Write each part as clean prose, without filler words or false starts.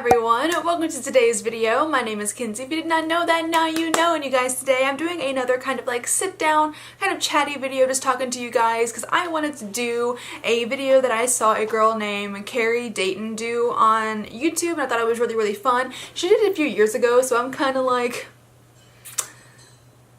everyone, welcome to today's video. My name is Kenzie. If you did not know that, now you know. And you guys, today I'm doing another kind of like sit down, kind of chatty video, just talking to you guys because I wanted to do a video that I saw a girl named Carrie Dayton do on YouTube, and I thought it was really fun. She did it a few years ago, so I'm kind of like,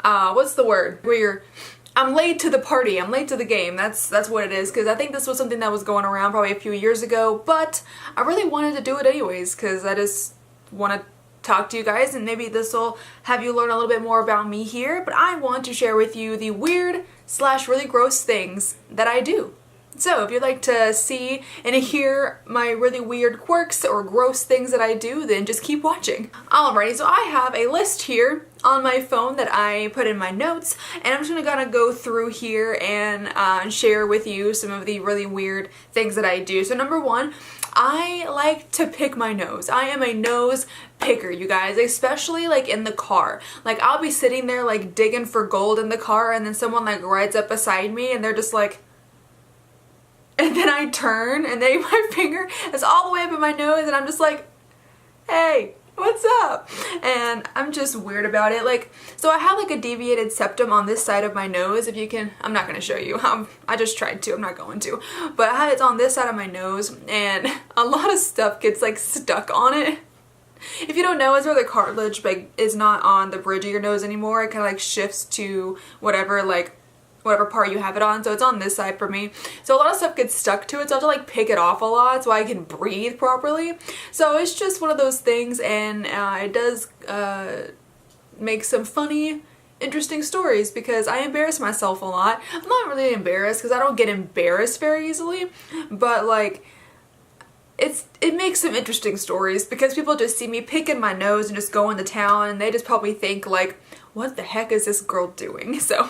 what's the word? I'm late to the party, I'm late to the game, that's what it is, because I think this was something that was going around probably a few years ago, but I really wanted to do it anyways, because I just want to talk to you guys, and maybe this will have you learn a little bit more about me here, but I want to share with you the weird / really gross things that I do. So if you'd like to see and hear my really weird quirks or gross things that I do, then just keep watching. Alrighty, so I have a list here on my phone that I put in my notes, and I'm just gonna go through here and share with you some of the really weird things that I do. So number one, I like to pick my nose. I am a nose picker, you guys, especially like in the car. Like I'll be sitting there like digging for gold in the car, and then someone like rides up beside me and they're just like, and then I turn and my finger is all the way up in my nose and I'm just like, hey, what's up? And I'm just weird about it. Like, so I have like a deviated septum on this side of my nose. If you can, I'm not going to show you. I just tried to, I'm not going to. But I have it on this side of my nose and a lot of stuff gets like stuck on it. If you don't know, it's where the cartilage like is not on the bridge of your nose anymore. It kind of like shifts to whatever part you have it on, so it's on this side for me. So a lot of stuff gets stuck to it, so I have to like pick it off a lot so I can breathe properly. So it's just one of those things, and it does make some funny, interesting stories because I embarrass myself a lot. I'm not really embarrassed because I don't get embarrassed very easily, but like it makes some interesting stories because people just see me picking my nose and just going to town, and they just probably think like, what the heck is this girl doing? So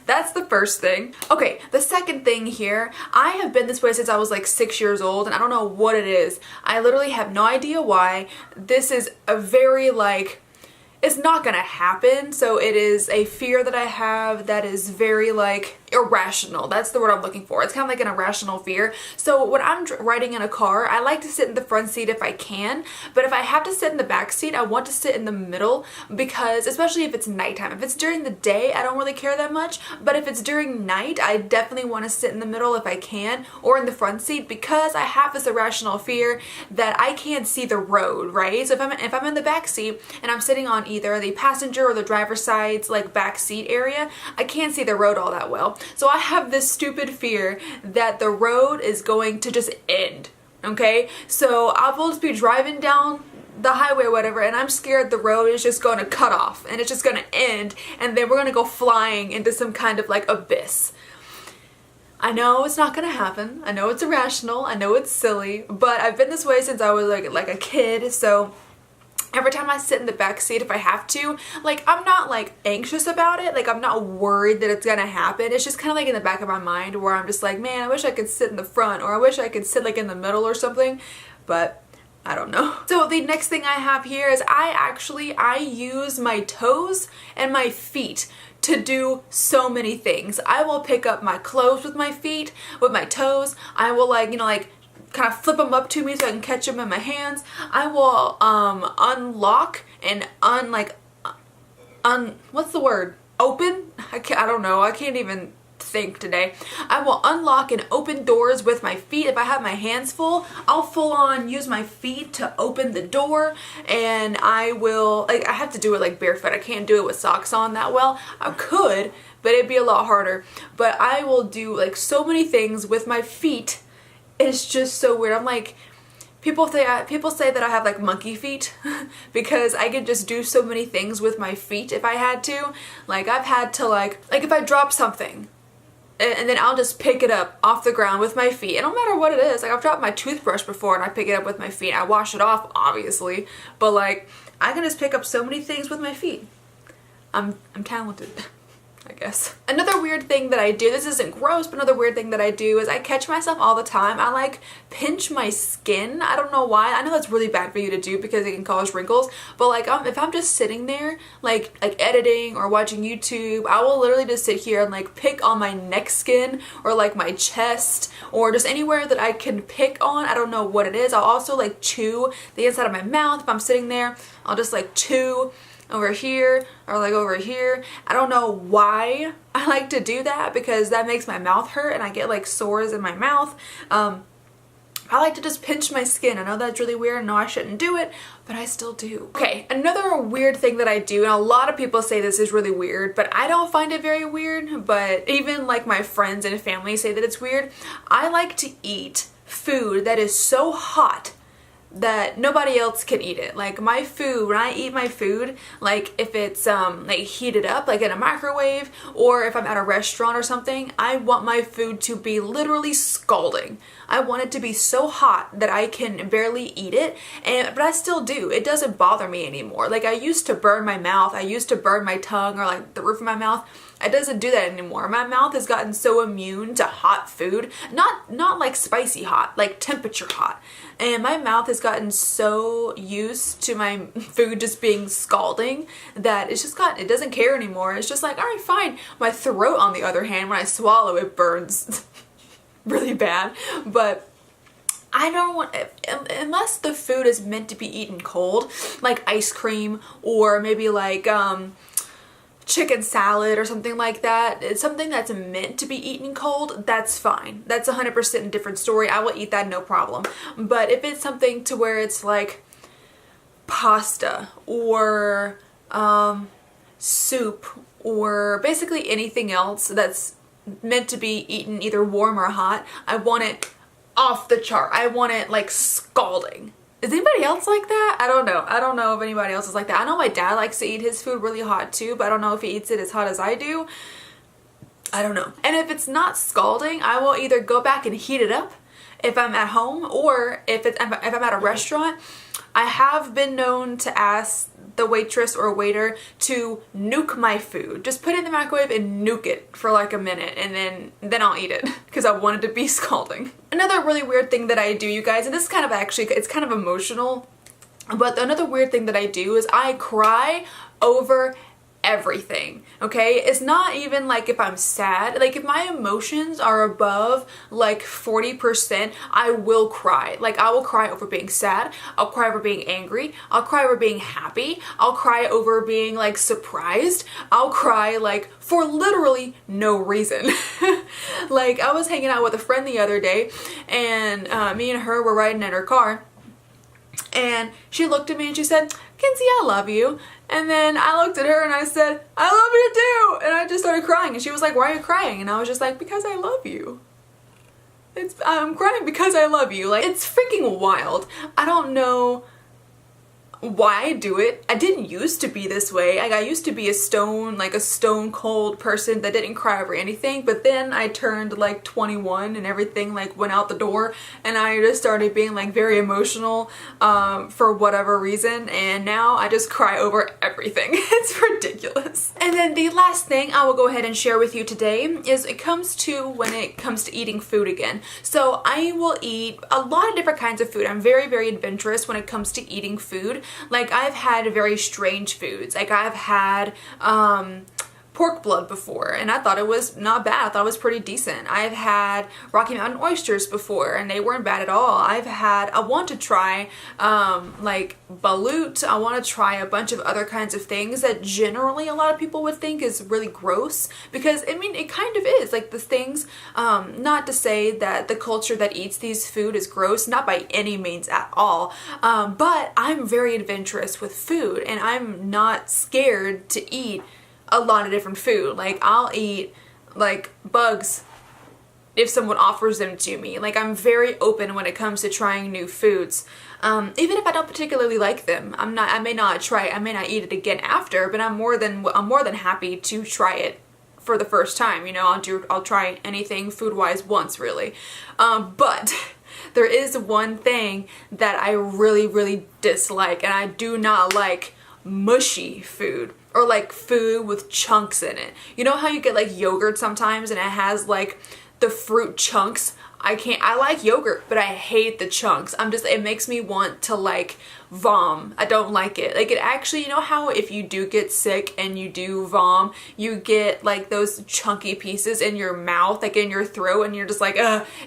that's the first thing. Okay, the second thing here, I have been this way since I was like 6 years old, and I don't know what it is. I literally have no idea why. This is a very like, it's not gonna happen, so it is a fear that I have that is very like irrational. That's the word I'm looking for. It's kind of like an irrational fear. So when I'm riding in a car, I like to sit in the front seat if I can, but if I have to sit in the back seat, I want to sit in the middle because, especially if it's nighttime. If it's during the day, I don't really care that much, but if it's during night, I definitely want to sit in the middle if I can, or in the front seat, because I have this irrational fear that I can't see the road, right? So if I'm in the back seat and I'm sitting on either the passenger or the driver's side's like back seat area, I can't see the road all that well. So I have this stupid fear that the road is going to just end, okay? So I will just be driving down the highway or whatever, and I'm scared the road is just going to cut off and it's just going to end, and then we're going to go flying into some kind of like abyss. I know it's not going to happen. I know it's irrational. I know it's silly, but I've been this way since I was like a kid, so every time I sit in the back seat, if I have to, like, I'm not like anxious about it. Like, I'm not worried that it's gonna happen. It's just kind of like in the back of my mind where I'm just like, man, I wish I could sit in the front, or I wish I could sit like in the middle or something, but I don't know. So the next thing I have here is I use my toes and my feet to do so many things. I will pick up my clothes with my feet, with my toes. I will like, you know, like kind of flip them up to me so I can catch them in my hands. I will unlock and what's the word? Open? I don't know. I can't even think today. I will unlock and open doors with my feet. If I have my hands full, I'll full on use my feet to open the door, and I will, like, I have to do it like barefoot. I can't do it with socks on that well. I could, but it'd be a lot harder. But I will do like so many things with my feet. It's just so weird. I'm like, people say that I have like monkey feet because I can just do so many things with my feet if I had to. Like I've had to like if I drop something and then I'll just pick it up off the ground with my feet. And no matter what it is, like I've dropped my toothbrush before and I pick it up with my feet. I wash it off, obviously, but like I can just pick up so many things with my feet. I'm talented. I guess. Another weird thing that I do, this isn't gross, but another weird thing that I do is I catch myself all the time. I like pinch my skin. I don't know why. I know that's really bad for you to do because it can cause wrinkles, but like if I'm just sitting there like editing or watching YouTube, I will literally just sit here and like pick on my neck skin or like my chest or just anywhere that I can pick on. I don't know what it is. I'll also like chew the inside of my mouth. If I'm sitting there, I'll just like chew over here or like over here. I don't know why I like to do that because that makes my mouth hurt and I get like sores in my mouth. I like to just pinch my skin. I know that's really weird. I know I shouldn't do it, but I still do. Okay, another weird thing that I do, and a lot of people say this is really weird, but I don't find it very weird, but even like my friends and family say that it's weird. I like to eat food that is so hot that nobody else can eat it. Like my food, when I eat my food, like if it's like heated up like in a microwave or if I'm at a restaurant or something, I want my food to be literally scalding. I want it to be so hot that I can barely eat it, but I still do. It doesn't bother me anymore. Like I used to burn my mouth, I used to burn my tongue or like the roof of my mouth. It doesn't do that anymore. My mouth has gotten so immune to hot food, not like spicy hot, like temperature hot. And my mouth has gotten so used to my food just being scalding that it doesn't care anymore. It's just like, all right, fine. My throat, on the other hand, when I swallow, it burns really bad. But I don't want, unless the food is meant to be eaten cold, like ice cream or maybe like, chicken salad or something like that. It's something that's meant to be eaten cold, that's fine. That's 100% a different story. I will eat that, no problem. But if it's something to where it's like pasta or soup or basically anything else that's meant to be eaten either warm or hot, I want it off the chart. I want it like scalding. Is anybody else like that? I don't know. I don't know if anybody else is like that. I know my dad likes to eat his food really hot too, but I don't know if he eats it as hot as I do. I don't know. And if it's not scalding, I will either go back and heat it up if I'm at home or if I'm at a restaurant. I have been known to ask the waitress or waiter to nuke my food. Just put it in the microwave and nuke it for like a minute and then I'll eat it because I want it to be scalding. Another really weird thing that I do, you guys, and this is kind of actually, it's kind of emotional, but another weird thing that I do is I cry over everything, okay? It's not even like if I'm sad. Like if my emotions are above like 40%, I will cry. Like I will cry over being sad, I'll cry over being angry, I'll cry over being happy, I'll cry over being like surprised, I'll cry like for literally no reason. Like I was hanging out with a friend the other day and me and her were riding in her car and she looked at me and she said, "Kenzie, I love you." And then I looked at her and I said, "I love you too." And I just started crying and she was like, "Why are you crying?" And I was just like, "Because I love you. I'm crying because I love you." Like it's freaking wild. I don't know why I do it. I didn't used to be this way. Like I used to be a stone cold person that didn't cry over anything, but then I turned like 21 and everything like went out the door and I just started being like very emotional for whatever reason, and now I just cry over everything. It's ridiculous. And then the last thing I will go ahead and share with you today is when it comes to eating food again. So I will eat a lot of different kinds of food. I'm very, very adventurous when it comes to eating food. Like I've had very strange foods. Like I've had pork blood before and I thought it was not bad. I thought it was pretty decent. I've had Rocky Mountain oysters before and they weren't bad at all. I want to try like balut. I want to try a bunch of other kinds of things that generally a lot of people would think is really gross, because I mean it kind of is. Like the things, not to say that the culture that eats these food is gross, not by any means at all, but I'm very adventurous with food and I'm not scared to eat a lot of different food. Like I'll eat like bugs if someone offers them to me. Like I'm very open when it comes to trying new foods. Even if I don't particularly like them, I may not eat it again after, but I'm more than happy to try it for the first time. You know, I'll try anything food-wise once really. But there is one thing that I really, really dislike, and I do not like mushy food. or like food with chunks in it. You know how you get like yogurt sometimes and it has like the fruit chunks? I like yogurt, but I hate the chunks. It makes me want to like vom. I don't like it. Like it actually, you know how if you do get sick and you do vom, you get like those chunky pieces in your mouth, like in your throat, and you're just like,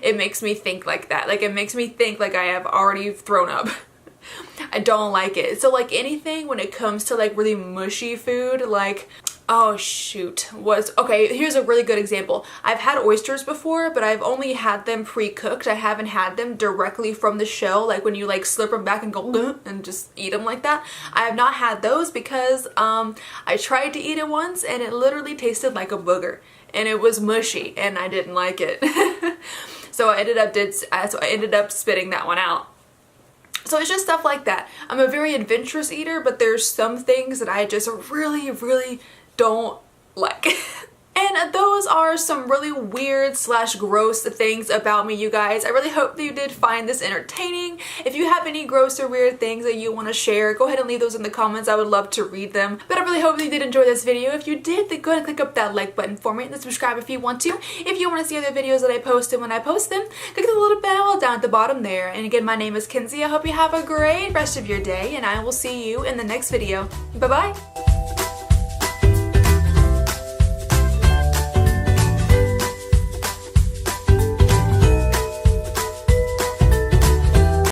it makes me think like that. Like it makes me think like I have already thrown up. I don't like it. So like anything when it comes to like really mushy food, like, oh shoot, okay, here's a really good example. I've had oysters before, but I've only had them pre-cooked. I haven't had them directly from the shell, like when you like slurp them back and go and just eat them like that. I have not had those because I tried to eat it once and it literally tasted like a booger and it was mushy and I didn't like it. So I ended up spitting that one out. So it's just stuff like that. I'm a very adventurous eater, but there's some things that I just really, really don't like. And those are some really weird / gross things about me, you guys. I really hope that you did find this entertaining. If you have any gross or weird things that you want to share, go ahead and leave those in the comments. I would love to read them. But I really hope that you did enjoy this video. If you did, then go ahead and click up that like button for me and subscribe if you want to. If you want to see other videos that I post and when I post them, click the little bell down at the bottom there. And again, my name is Kenzie. I hope you have a great rest of your day and I will see you in the next video. Bye-bye.